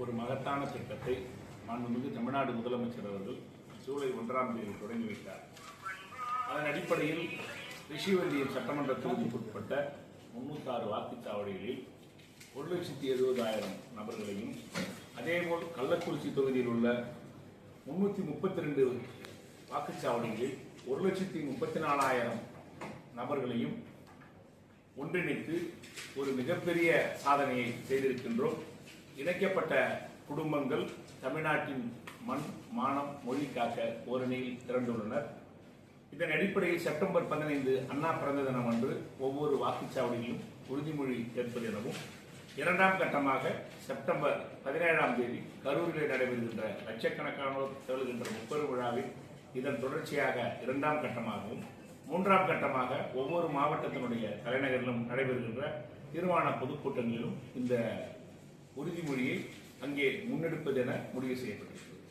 ஒரு மகத்தான திட்டத்தை மாண்புமிகு தமிழ்நாடு முதலமைச்சர் அவர்கள் ஜூலை 1ஆம் தேதி தொடங்கி வைத்தார். அதன் அடிப்படையில் ரிஷிவந்தியம் சட்டமன்ற தொகுதிக்குட்பட்ட 306 வாக்குச்சாவடிகளில் 1,70,000 நபர்களையும், அதேபோல் கள்ளக்குறிச்சி தொகுதியில் உள்ள 332 வாக்குச்சாவடிகளில் 1,34,000 நபர்களையும் ஒன்றிணைத்து ஒரு மிகப்பெரிய சாதனையை செய்திருக்கின்றோம். இணைக்கப்பட்ட குடும்பங்கள் தமிழ்நாட்டின் மண், மானம், மொழி காக்க ஓரணியில் திரண்டுள்ளனர். இதன் அடிப்படையில் செப்டம்பர் 15 அண்ணா பிறந்த தினம் அன்று ஒவ்வொரு வாக்குச்சாவடியிலும் உறுதிமொழி ஏற்பது எனவும், இரண்டாம் கட்டமாக செப்டம்பர் 17ஆம் தேதி கரூரிலே நடைபெறுகின்ற லட்சக்கணக்கானோர் திகழ்கின்ற முப்பெரும் விழாவில் இதன் தொடர்ச்சியாக இரண்டாம் கட்டமாகவும், மூன்றாம் கட்டமாக ஒவ்வொரு மாவட்டத்தினுடைய தலைநகரிலும் நடைபெறுகின்ற தீர்மான பொதுக்கூட்டங்களிலும் இந்த உறுதிமொழியை அங்கே முன்னெடுப்பது என முடிவு செய்யப்பட்டிருக்கிறது.